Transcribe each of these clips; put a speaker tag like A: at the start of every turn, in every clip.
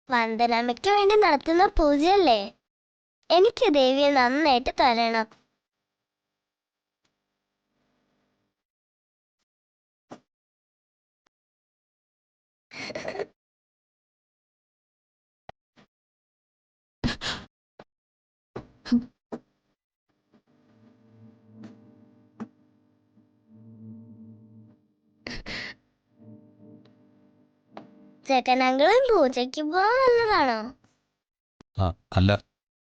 A: വന്ദനമ്മയ്ക്ക് വേണ്ടി നടത്തുന്ന പൂജയല്ലേ, എനിക്ക് ദേവിയെ നന്നായിട്ട് തരണം. ജഗനങ്ങളും പൂജയ്ക്ക് പോകാൻ നല്ലതാണോ?
B: അല്ല,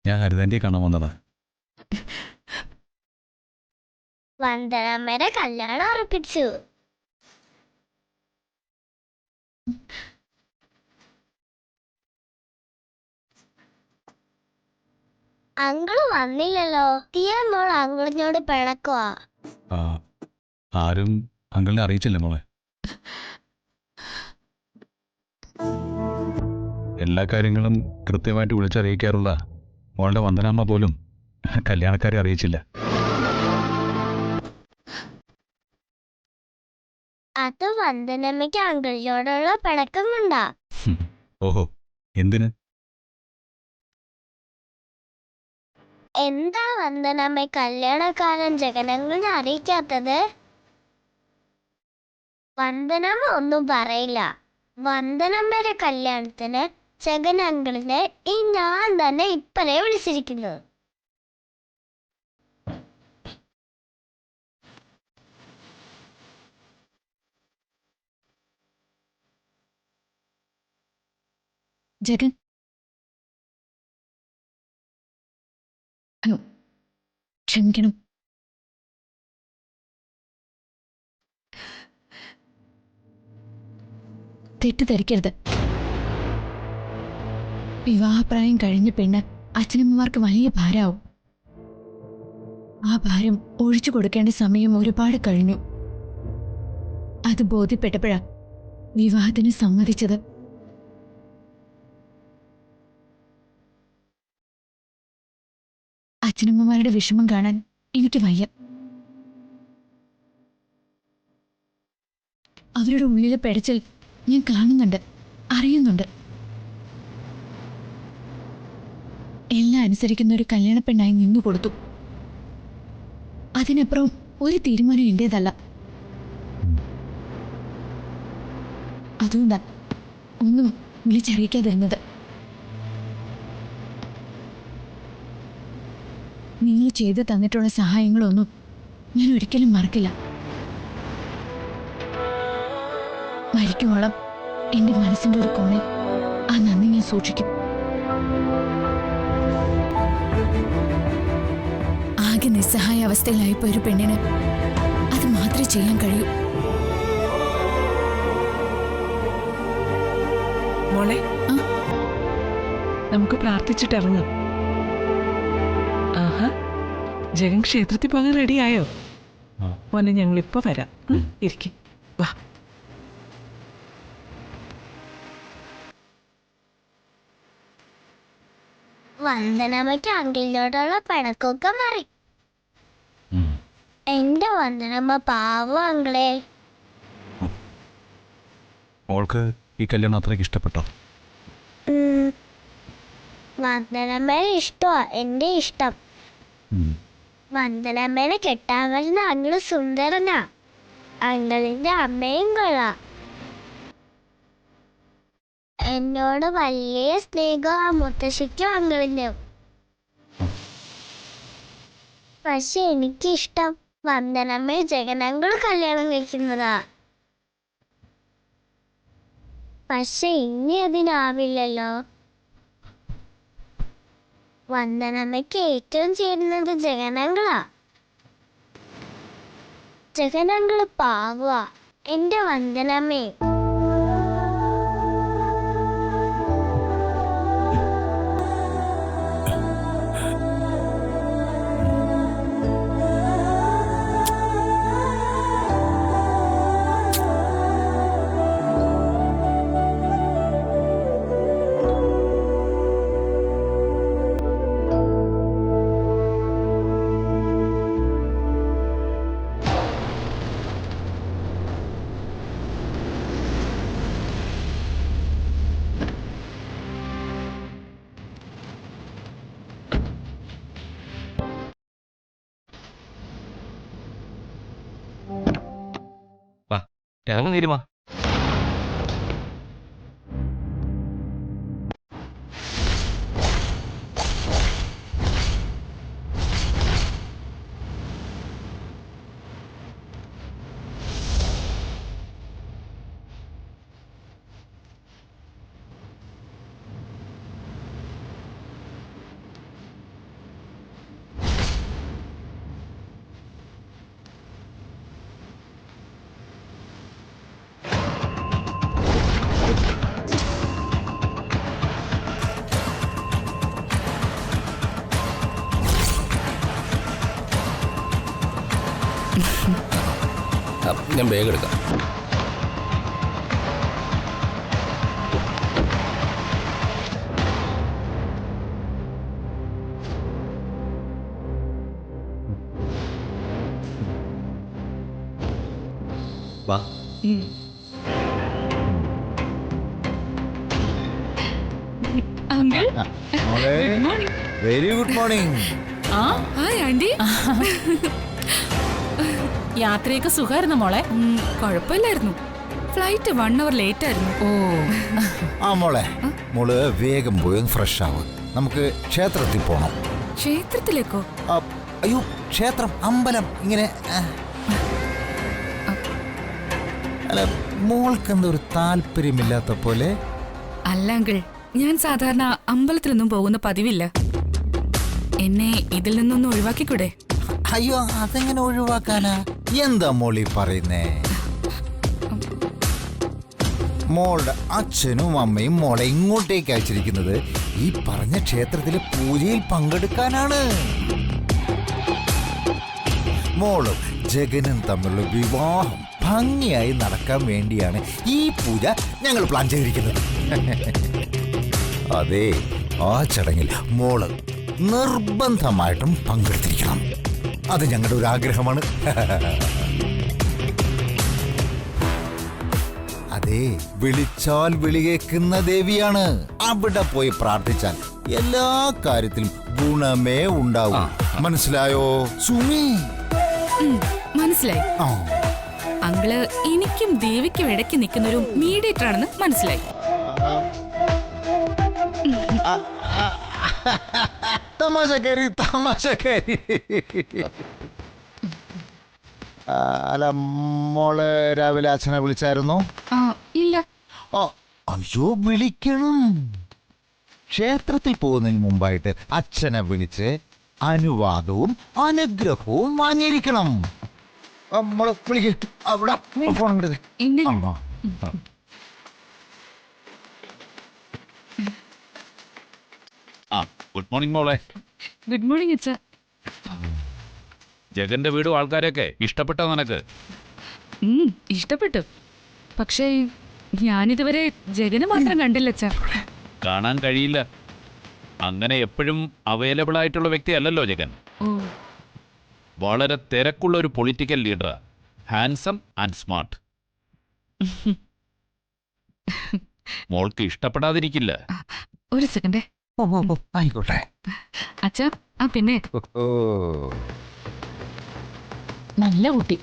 B: ഞാൻ ഹരിതാന്റിയെ കാണാൻ വന്നതാ.
A: വന്ദനമ്മയുടെ കല്യാണം ഉറപ്പിച്ചു. അങ്കിള് വന്നില്ലല്ലോ. മോൾ അങ്കിളിനോട് പിണക്കുവാ.
B: ആരും അങ്കിളിനെ അറിയിച്ചില്ല മോളെ. എല്ലാ കാര്യങ്ങളും കൃത്യമായിട്ട് വിളിച്ചറിയിക്കാറുള്ള മോളുടെ വന്ദനാമ്മ പോലും കല്യാണക്കാരെ അറിയിച്ചില്ല.
A: അത് വന്ദനമ്മയ്ക്ക് അങ്കിളിനോടുള്ള പിണക്കം കൊണ്ടാ.
B: ഓഹോ, എന്തിന്?
A: എന്താ വന്ദനമ്മ കല്യാണക്കാരൻ ജഗനങ്ങളിനെ അറിയിക്കാത്തത്? വന്ദനമ്മ ഒന്നും പറയില്ല. വന്ദനമ്മയുടെ കല്യാണത്തിന് ജഗനങ്കിളിനെ ഞാൻ തന്നെ ഇപ്പഴേ വിളിച്ചിരിക്കുന്നു.
C: ജഗൻ, ക്ഷമിക്കണം. തെറ്റിദ്ധരിക്കരുത്. വിവാഹപ്രായം കഴിഞ്ഞ പെണ്ണ് അച്ഛനമ്മമാർക്ക് വലിയ ഭാരമാവും. ആ ഭാരം ഒഴിച്ചു കൊടുക്കേണ്ട സമയം ഒരുപാട് കഴിഞ്ഞു. അത് ബോധ്യപ്പെട്ടപ്പോഴാ വിവാഹത്തിന് സമ്മതിച്ചത്. അച്ഛനമ്മമാരുടെ വിഷമം കാണാൻ എനിക്ക് വയ്യ. അവരുടെ ഉള്ളിലെ പെടച്ചിൽ ഞാൻ കാണുന്നുണ്ട്, അറിയുന്നുണ്ട്. എല്ലാം അനുസരിക്കുന്ന ഒരു കല്യാണ പെണ്ണായി നിന്നു കൊടുത്തു. അതിനപ്പുറം ഒരു തീരുമാനം എന്റേതല്ല. അതുകൊണ്ടാ ഒന്നും വിളിച്ചറിയിക്കാതിരുന്നത്. നിങ്ങൾ ചെയ്തു തന്നിട്ടുള്ള സഹായങ്ങളൊന്നും ഞാൻ ഒരിക്കലും മറക്കില്ല. മരിക്കുവോളം എൻ്റെ മനസ്സിൻ്റെ ഒരു കോണിൽ ആ നന്ദി ഞാൻ സൂക്ഷിക്കും. ആകെ നിസ്സഹായ അവസ്ഥയിലായിപ്പോ ഒരു പെണ്ണിന് അത് മാത്രമേ ചെയ്യാൻ കഴിയൂ.
D: മോളെ, നമുക്ക് പ്രാർത്ഥിച്ചിട്ടിറങ്ങാം. ആഹാ, ജഗൻ ക്ഷേത്രത്തിൽ പോകാൻ റെഡിയായോ? മോനെ, ഞങ്ങളിപ്പോ വരാം. ഇരിക്കും, വാ.
A: വന്ദനമ്മയ്ക്ക് അങ്കിളിനോടുള്ള പിണക്കൊക്കെ മാറി. എന്റെ വന്ദനമ്മ പാവം അങ്കിളെ.
B: മോൾക്ക് ഈ കല്യാണം അത്രയ്ക്ക് ഇഷ്ടപ്പെട്ടോ?
A: വന്ദനമ്മേനെ ഇഷ്ടമാ എന്റെ ഇഷ്ടം. വന്ദനമ്മേനെ കെട്ടാൻ വരുന്ന അങ്കിള് സുന്ദരനാ. അങ്കിളിന്റെ അമ്മയും കൊള്ളാം. എന്നോട് വലിയ സ്നേഹം മുത്തശ്ശിക്കും അങ്കിളിനും. പക്ഷെ എനിക്കിഷ്ടം വന്ദനമ്മയെ ജഗനങ്കിൾ കല്യാണം കഴിക്കുന്നതാ. പക്ഷെ ഇനി അതിനാവില്ലല്ലോ. വന്ദനമ്മയ്ക്ക് ഏറ്റവും ചേരുന്നത് ജഗനങ്കിളാ. ജഗനങ്കിള് പാവാ എന്റെ വന്ദനമ്മേ.
E: ഇറങ്ങും നീരുമാ.
F: ഞാൻ ബാഗ് എടുക്കാം.
E: വാ.
C: Uncle
G: very good morning.
C: Hi aunty. യാത്രയൊക്കെ സുഖമായിരുന്നു മോളെ? കുഴപ്പമില്ലായിരുന്നു. ഫ്ലൈറ്റ് 1 hour ലേറ്റ് ആയിരുന്നു. ഓ
G: ആ മോള് വേഗം പോയി ഒന്ന് ഫ്രഷ് ആവും. നമുക്ക് ക്ഷേത്രത്തിൽ പോണം.
C: ക്ഷേത്രത്തിലേക്കോ?
G: അയ്യോ, ക്ഷേത്രം, അമ്പലം, ഇങ്ങനെ. അല്ല, മോൾക്ക് എന്താ ഒരു താല്പര്യമില്ലാത്ത പോലെ?
C: അല്ല അങ്കിൾ, ഞാൻ സാധാരണ അമ്പലത്തിലൊന്നും പോകുന്ന പതിവില്ല. എന്നെ ഇതിൽ നിന്നൊന്ന് ഒഴിവാക്കിക്കൂടെ?
G: അയ്യോ, അതെങ്ങനെ ഒഴിവാക്കാനാ? എന്താ മോളി പറയുന്നേ? മോളുടെ അച്ഛനും അമ്മയും മോളെ ഇങ്ങോട്ടേക്ക് അയച്ചിരിക്കുന്നത് ഈ പറഞ്ഞ ക്ഷേത്രത്തിലെ പൂജയിൽ പങ്കെടുക്കാനാണ്. മോളും ജഗനും തമ്മിലുള്ള വിവാഹം ഭംഗിയായി നടക്കാൻ വേണ്ടിയാണ് ഈ പൂജ ഞങ്ങൾ പ്ലാൻ ചെയ്തിരിക്കുന്നത്. അതെ, ആ ചടങ്ങിൽ മോള് നിർബന്ധമായിട്ടും പങ്കെടുത്തിരിക്കണം. അത് ഞങ്ങളുടെ ഒരു ആഗ്രഹമാണ്. അതെ, വിളിച്ചാൽ വിളി കേൾക്കുന്ന ദേവിയാണ്. അവിടെ പോയി പ്രാർത്ഥിച്ചാൽ എല്ലാ കാര്യത്തിലും ഗുണമേ ഉണ്ടാവും. മനസ്സിലായോ സുമി?
C: മനസ്സിലായി അങ്കിള്. എനിക്കും ദേവിക്കും ഇടയ്ക്ക് നിൽക്കുന്ന ഒരു മീഡിയേറ്റർ ആണെന്ന് മനസ്സിലായി.
G: തമാശക്കാരി. അല്ല, മോള് രാവിലെ അച്ഛനെ വിളിച്ചായിരുന്നോ?
C: ഇല്ല.
G: അയ്യോ, വിളിക്കണം. ക്ഷേത്രത്തിൽ പോകുന്നതിന് മുമ്പായിട്ട് അച്ഛനെ വിളിച്ച് അനുവാദവും അനുഗ്രഹവും വാങ്ങിയിരിക്കണം. മോള് വിളിക്ക്. അവിടെ ഫോൺ എടുത്ത്.
B: ഗുഡ് മോർണിംഗ് മോളെ.
C: ഗുഡ് മോർണിംഗ് അച്ഛാ.
B: ജഗന്റെ വീടും ആൾക്കാരൊക്കെ ഇഷ്ടപ്പെട്ടോ നിനക്ക്?
C: ഇഷ്ടപ്പെട്ടു. പക്ഷേ ഞാനിതുവരെ ജഗന് മാത്രം കണ്ടില്ല അച്ഛാ.
B: കാണാൻ കഴിയില്ല. അങ്ങനെ എപ്പോഴും അവൈലബിൾ ആയിട്ടുള്ള വ്യക്തിയല്ലല്ലോ ജഗൻ. വളരെ തിരക്കുള്ള ഒരു പൊളിറ്റിക്കൽ ലീഡറാ. Handsome and smart. മോൾക്ക് ഇഷ്ടപ്പെടാതിരിക്കില്ല.
C: ഒരു സെക്കൻഡ്.
G: ആയിക്കോട്ടെ.
C: അച്ഛാ, പിന്നെ നല്ല കുട്ടി.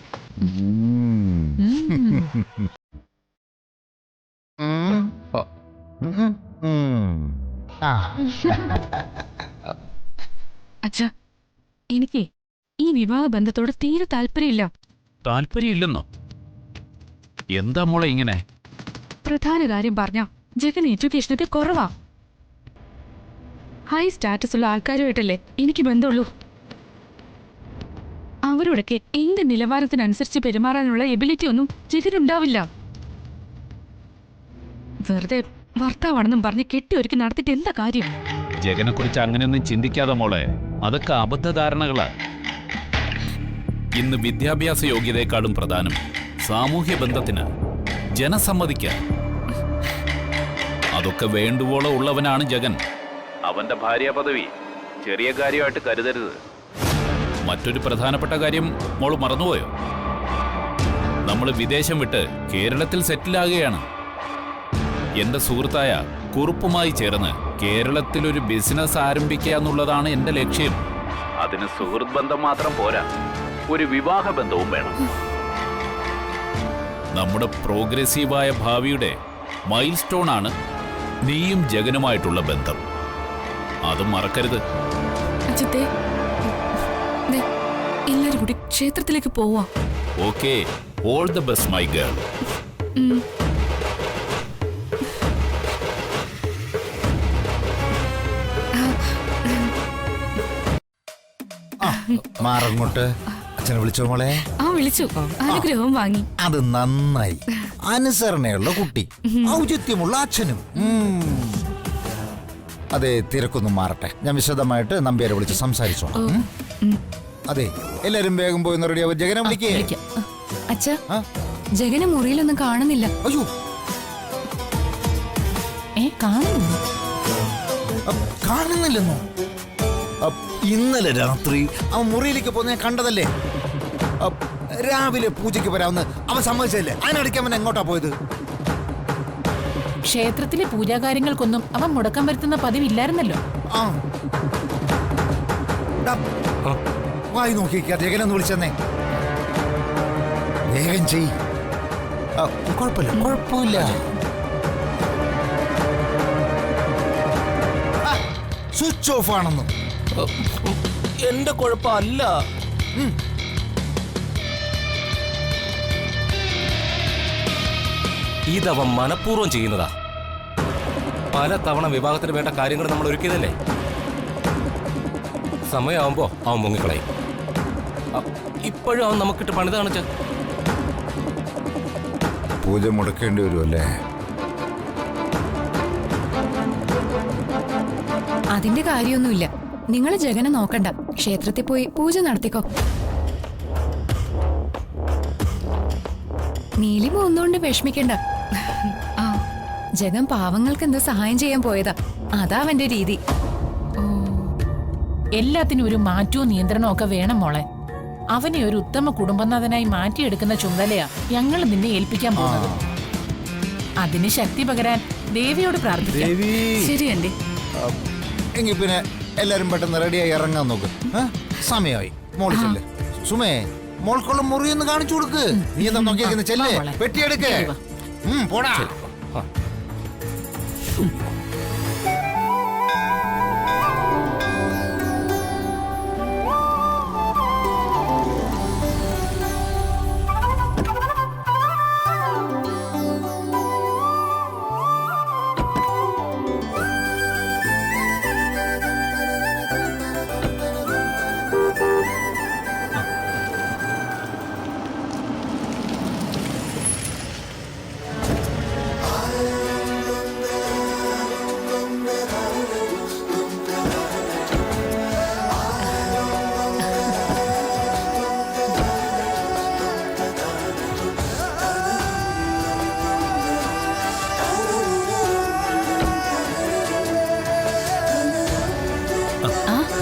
C: അച്ഛാ, എനിക്ക് ഈ വിവാഹ ബന്ധത്തോട് തീരെ താല്പര്യമില്ല.
B: താല്പര്യമില്ലെന്നോ? എന്താ മോളെ ഇങ്ങനെ?
C: പ്രധാന കാര്യം പറഞ്ഞ ജഗൻ എഡ്യൂക്കേഷനൊക്കെ കുറവാ. ഹൈ സ്റ്റാറ്റസ് ഉള്ള ആൾക്കാരുമായിട്ടല്ലേ എനിക്ക് ബന്ധമുള്ളൂ. അവരോടൊക്കെ എന്റെ നിലവാരത്തിനനുസരിച്ച് പെരുമാറാനുള്ള എബിലിറ്റി ഒന്നും ജഗനുണ്ടാവില്ല. വെറുതെ ഭർത്താവാണെന്നും പറഞ്ഞ് കെട്ടിയൊരുക്കി നടത്തിയിട്ട് എന്താ കാര്യം?
B: ജഗനെ കുറിച്ച് അങ്ങനെയൊന്നും ചിന്തിക്കാതെ മോളെ. അതൊക്കെ അബദ്ധധാരണകളാ.
H: ഇന്ന് വിദ്യാഭ്യാസ യോഗ്യതയെക്കാളും പ്രധാനം സാമൂഹ്യ ബന്ധത്തിന് ജനസമ്മതിക്കാൻ. അതൊക്കെ വേണ്ടുവോളം ഉള്ളവനാണ് ജഗൻ.
B: അവന്റെ ഭാര്യ പദവി ചെറിയ കാര്യമായിട്ട് കരുതരുത്.
H: മറ്റൊരു പ്രധാനപ്പെട്ട കാര്യം മോള് മറന്നുപോയോ? നമ്മൾ വിദേശം വിട്ട് കേരളത്തിൽ സെറ്റിലാകുകയാണ്. എന്റെ സുഹൃത്തായ കുറുപ്പുമായി ചേർന്ന് കേരളത്തിലൊരു ബിസിനസ് ആരംഭിക്കുക എന്നുള്ളതാണ് എന്റെ ലക്ഷ്യം.
B: അതിന് സുഹൃത്ത് ബന്ധം മാത്രം പോരാ, ഒരു വിവാഹ ബന്ധവും വേണം.
H: നമ്മുടെ പ്രോഗ്രസീവായ ഭാവിയുടെ മൈൽ സ്റ്റോൺ ആണ് നീയും ജഗനുമായിട്ടുള്ള ബന്ധം. അത് മറക്കരുത്.
C: അച്ഛത്തെ ദേ, എല്ലാരും കൂടി ക്ഷേത്രത്തിലേക്ക് പോവാ.
H: Okay, all the best my girl.
G: മാറങ്ങോട്ട്. അച്ഛനെ വിളിച്ചോ മോളെ?
C: ആ വിളിച്ചു, അനുഗ്രഹവും വാങ്ങി.
G: അത് നന്നായി. അനുസരണയുള്ള കുട്ടി, ഔചിത്യമുള്ള അച്ഛനും. അതെ, തിരക്കൊന്നും മാറട്ടെ. ഞാൻ വിശദമായിട്ട് നമ്പ്യാരെ വിളിച്ച് സംസാരിച്ചോളാം. അതെ, എല്ലാരും വേഗം പോയി റെഡിയാവും. ജഗനെ വിളിക്കേ.
C: അച്ഛാ, ജഗനെ മുറിയിലൊന്നും കാണുന്നില്ല.
G: അയ്യോ,
C: കാണുന്നു.
G: കാണുന്നില്ലെന്നോ? ഇന്നലെ രാത്രി അവൻ മുറിയിലേക്ക് പോകുന്ന ഞാൻ കണ്ടതല്ലേ. രാവിലെ പൂജയ്ക്ക് വരാമെന്ന് അവൻ സമ്മതിച്ചല്ലേ. അതിനിടയ്ക്ക് അവൻ എങ്ങോട്ടാ പോയത്?
E: ക്ഷേത്രത്തിലെ പൂജാകാര്യങ്ങൾക്കൊന്നും അവൻ മുടക്കം വരുത്തുന്ന പതിവില്ലായിരുന്നല്ലോ.
G: ആ, വായി നോക്കിക്കാ. ജഗനൊന്ന് വിളിച്ചെന്നേ. വേഗം ചെയ്. കുഴപ്പമില്ല, കുഴപ്പമില്ല. സ്വിച്ച് ഓഫ് ആണെന്ന്.
F: എന്റെ കുഴപ്പമല്ല. ഇതവൻ മനഃപൂർവ്വം ചെയ്യുന്നതാ. പല തവണ വിവാഹത്തിന് വേണ്ട കാര്യങ്ങൾ നമ്മൾ ഒരുക്കിയതല്ലേ. സമയമാകുമ്പോ അവൻ മുങ്ങിക്കളയും. ഇപ്പോഴും അവൻ നമുക്കിട്ട് പണിത കാണിച്ച.
G: പൂജ മുടക്കേണ്ടി വരുമല്ലേ?
C: അതിന്റെ കാര്യമൊന്നുമില്ല. നിങ്ങൾ ജഗനെ നോക്കണ്ട, ക്ഷേത്രത്തിൽ പോയി പൂജ നടത്തിക്കോ. നീലിമ ഒന്നുകൊണ്ട് വിഷമിക്കണ്ട. ആ, ജഗൻ പാവങ്ങൾക്ക് എന്താ സഹായം ചെയ്യാൻ പോയതാ. അതാ അവന്റെ രീതി.
E: എല്ലാത്തിനും ഒരു മാറ്റവും നിയന്ത്രണവും ഒക്കെ വേണം മോളെ. അവനെ ഒരു ഉത്തമ കുടുംബനാഥനായി മാറ്റിയെടുക്കുന്ന ചുമതലയാ ഞങ്ങൾ നിന്നെ ഏൽപ്പിക്കാൻ പോകുന്നത്. അതിന് ശക്തി പകരാൻ ദേവിയോട് പ്രാർത്ഥിക്കാം.
C: ശരി ആന്റി.
G: എങ്കിൽ പിന്നെ എല്ലാരും പെട്ടെന്ന് റെഡിയായി ഇറങ്ങാൻ നോക്ക്. സമയമായി. മോളിച്ചല്ലേ സുമേ, മോൾക്കുള്ള മുറിയൊന്ന് കാണിച്ചു കൊടുക്ക്. നീ എന്താ നോക്കിയേക്കുന്ന? ചെല്ലേ, പെട്ടിയെടുക്കേ. പോടാ.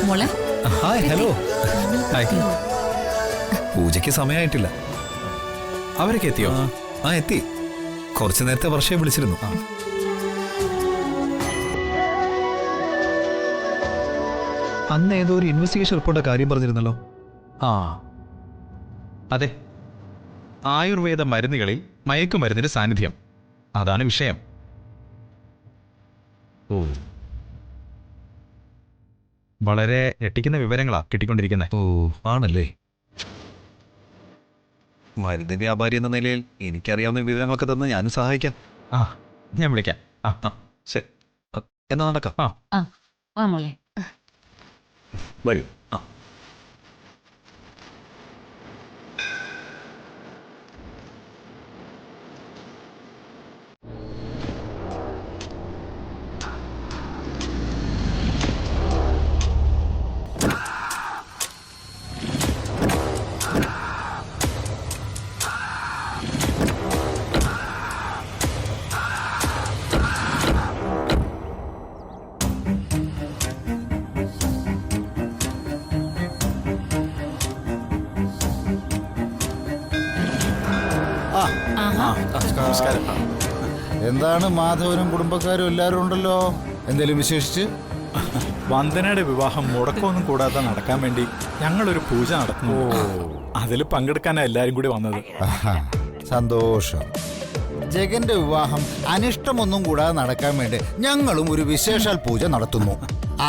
C: മോളെ,
I: ഹായ്. ഹലോ. ഹായ്. പൂജയ്ക്ക് സമയമായിട്ടില്ല. അവരൊക്കെ എത്തിയോ? ആ, എത്തി. കുറച്ചു നേരത്തെ വർഷയെ വിളിച്ചിരുന്നു. അന്ന് ഏതോ ഒരു ഇൻവെസ്റ്റിഗേഷൻ റിപ്പോർട്ടിന്റെ കാര്യം പറഞ്ഞിരുന്നല്ലോ. ആ അതെ, ആയുർവേദ മരുന്നുകളിൽ മയക്കുമരുന്നിന്റെ സാന്നിധ്യം, അതാണ് വിഷയം. ഓ, വളരെ ഞെട്ടിക്കുന്ന വിവരങ്ങളാ കിട്ടിക്കൊണ്ടിരിക്കുന്നത്. ഓ, ആണല്ലേ. മരുന്ന് വ്യാപാരി എന്ന നിലയിൽ എനിക്കറിയാവുന്ന വിവരങ്ങളൊക്കെ തന്ന് ഞാനും സഹായിക്കാം. ആ, ഞാൻ വിളിക്കാം. ആ, ശരി. എന്നാ നടക്കാം. വരൂ. ആ,
G: നമസ്കാരം. എന്താണ് മാധവനും കുടുംബക്കാരും എല്ലാവരും ഉണ്ടല്ലോ. എന്തേലും വിശേഷിച്ച്?
J: വന്ദനയുടെ വിവാഹം മുടക്കമൊന്നും കൂടാതെ നടക്കാൻ വേണ്ടി ഞങ്ങളൊരു പൂജ നടത്തുന്നു. അതിൽ പങ്കെടുക്കാനാണ് എല്ലാരും കൂടി വന്നത്.
G: സന്തോഷം. ജഗന്റെ വിവാഹം അനിഷ്ടമൊന്നും കൂടാതെ നടക്കാൻ വേണ്ടി ഞങ്ങളും ഒരു വിശേഷാൽ പൂജ നടത്തുന്നു.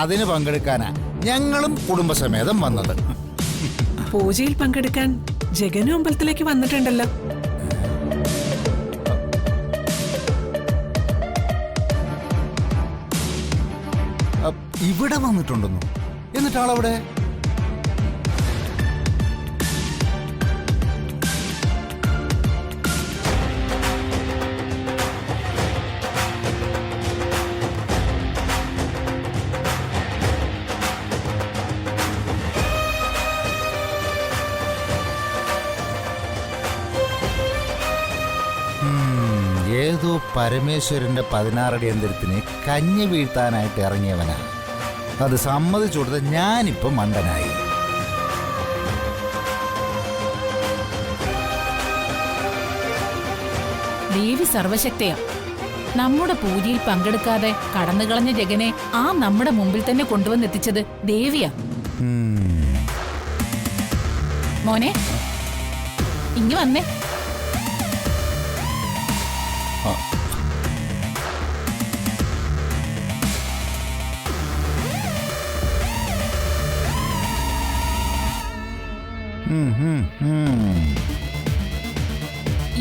G: അതിന് പങ്കെടുക്കാനാ ഞങ്ങളും കുടുംബസമേതം വന്നത്.
D: പൂജയിൽ പങ്കെടുക്കാൻ ജഗനും അമ്പലത്തിലേക്ക് വന്നിട്ടുണ്ടല്ലോ.
G: ഇവിടെ വന്നിട്ടുണ്ടെന്നു. എന്നിട്ട് ആളവിടെ? ഏതോ പരമേശ്വരന്റെ 16 അടി യന്ത്രത്തിന് കഞ്ഞി വീഴ്ത്താനായിട്ട് ഇറങ്ങിയവനാ. അത് സമ്മതിച്ചു കൊടുത്ത ഞാനിപ്പോ മണ്ടനായി.
E: ദേവി സർവശക്തയാ. നമ്മുടെ പൂജയിൽ പങ്കെടുക്കാതെ കടന്നുകളഞ്ഞ ജഗനെ ആ നമ്മുടെ മുമ്പിൽ തന്നെ കൊണ്ടുവന്നെത്തിച്ചത് ദേവിയാ. മോനെ ഇങ്ങ് വന്നേ.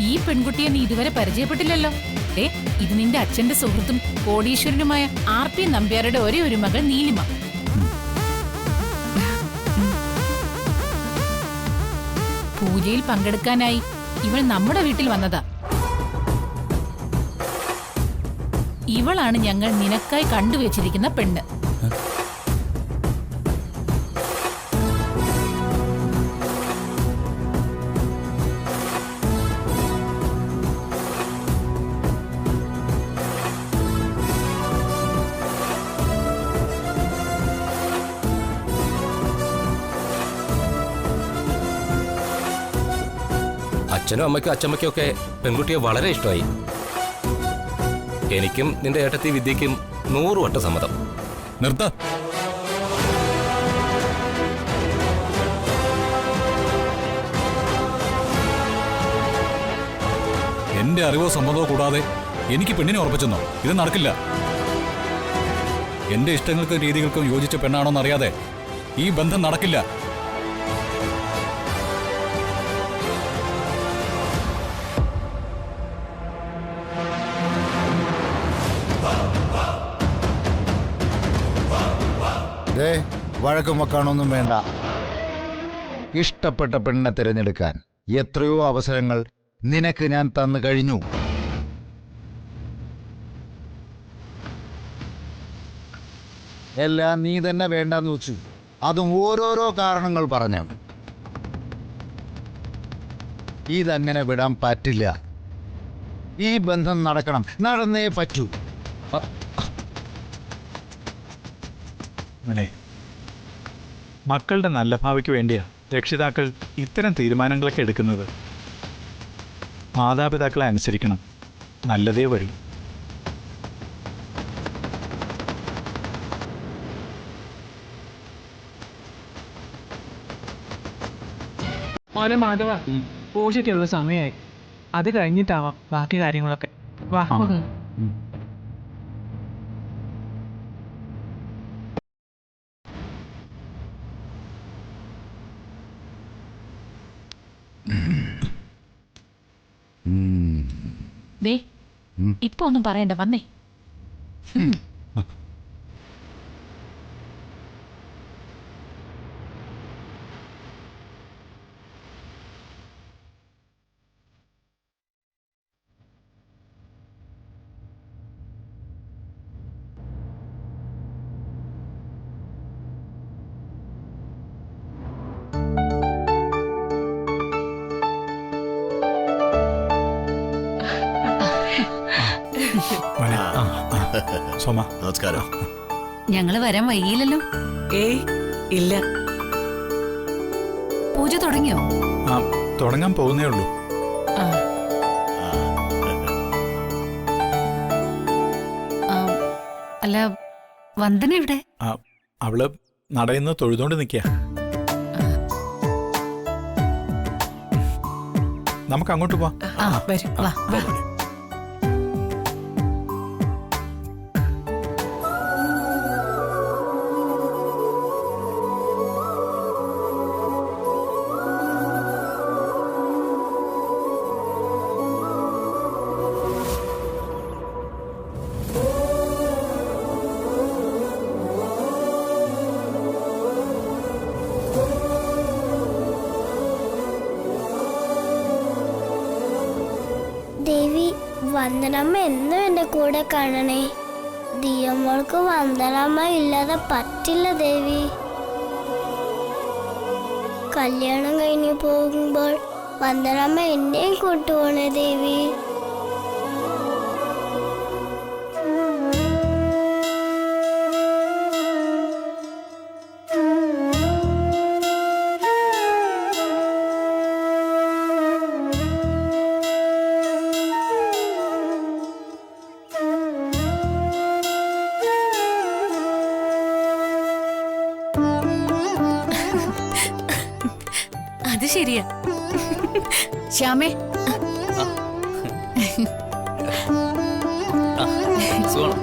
E: ഈ പെൺകുട്ടിയെ നീ ഇതുവരെ പരിചയപ്പെട്ടില്ലല്ലോ. ഇത് നിന്റെ അച്ഛന്റെ സുഹൃത്തും കോടീശ്വരനുമായ RP നമ്പ്യാരുടെ ഒരേ ഒരു മകൾ നീലിമ. പൂജയിൽ പങ്കെടുക്കാനായി ഇവൾ നമ്മുടെ വീട്ടിൽ വന്നതാ. ഇവളാണ് ഞങ്ങൾ നിനക്കായി കണ്ടുവച്ചിരിക്കുന്ന പെണ്ണ്.
F: അച്ഛനും അമ്മയ്ക്കും അച്ഛമ്മയ്ക്കും ഒക്കെ പെൺകുട്ടിയെ വളരെ ഇഷ്ടമായി. എനിക്കും നിന്റെ ഏട്ടത്തി വിദ്യയ്ക്കും 100 വട്ടം സമ്മതം.
H: നിർത്ത. എന്റെ അറിവോ സമ്മതമോ കൂടാതെ എനിക്ക് പെണ്ണിനെ ഉറപ്പിച്ചെന്നോ? ഇത് നടക്കില്ല. എന്റെ ഇഷ്ടങ്ങൾക്കും രീതികൾക്കും യോജിച്ച പെണ്ണാണോന്നറിയാതെ ഈ ബന്ധം നടക്കില്ല.
G: വഴക്കും വെക്കാനൊന്നും വേണ്ട. ഇഷ്ടപ്പെട്ട പെണ്ണിനെ തിരഞ്ഞെടുക്കാൻ എത്രയോ അവസരങ്ങൾ നിനക്ക് ഞാൻ തന്നു കഴിഞ്ഞു. എല്ലാം നീ തന്നെ വേണ്ടെന്ന് വെച്ചു. അതും ഓരോരോ കാരണങ്ങൾ പറഞ്ഞു. ഇതങ്ങനെ വിടാൻ പറ്റില്ല. ഈ ബന്ധം നടക്കണം, നടന്നേ പറ്റൂ.
J: മക്കളുടെ നല്ല ഭാവിക്ക് വേണ്ടിയാ രക്ഷിതാക്കൾ ഇത്തരം തീരുമാനങ്ങളൊക്കെ എടുക്കുന്നത്. മാതാപിതാക്കളെ അനുസരിക്കണം, നല്ലതേ വരൂ.
D: മോനെ മാധവ, പൂജയ്ക്കുള്ള സമയമായി. അത് കഴിഞ്ഞിട്ടാവാം ബാക്കി കാര്യങ്ങളൊക്കെ. വാ.
E: ദേ ഇപ്പൊ ഒന്നും പറയണ്ട, വന്നേ.
J: നമസ്കാരം.
C: ഞങ്ങള് വരാൻ വൈകിയില്ലല്ലോ.
D: ഏയ് ഇല്ല.
C: പൂജ തുടങ്ങിയോ?
J: തുടങ്ങാൻ പോകുന്നേ ഉള്ളൂ.
C: അല്ല, വന്ദന എവിടെ?
J: അവള് നടയുന്ന തൊഴുതോണ്ട് നിൽക്കുക. നമുക്ക് അങ്ങോട്ട് പോവാം.
E: ആ വരും വാ വാ.
A: ദേവി, വന്ദനമ്മ എന്നും എന്റെ കൂടെ കാണണേ. ദിയമ്മൾക്ക് വന്ദനമ്മ ഇല്ലാതെ പറ്റില്ല ദേവി. കല്യാണം കഴിഞ്ഞു പോകുമ്പോൾ വന്ദനമ്മ എന്നെയും കൂട്ടുപോണേ ദേവി.
C: അത് ശരിയാ. ശ്യാമേ,
F: സുഖം.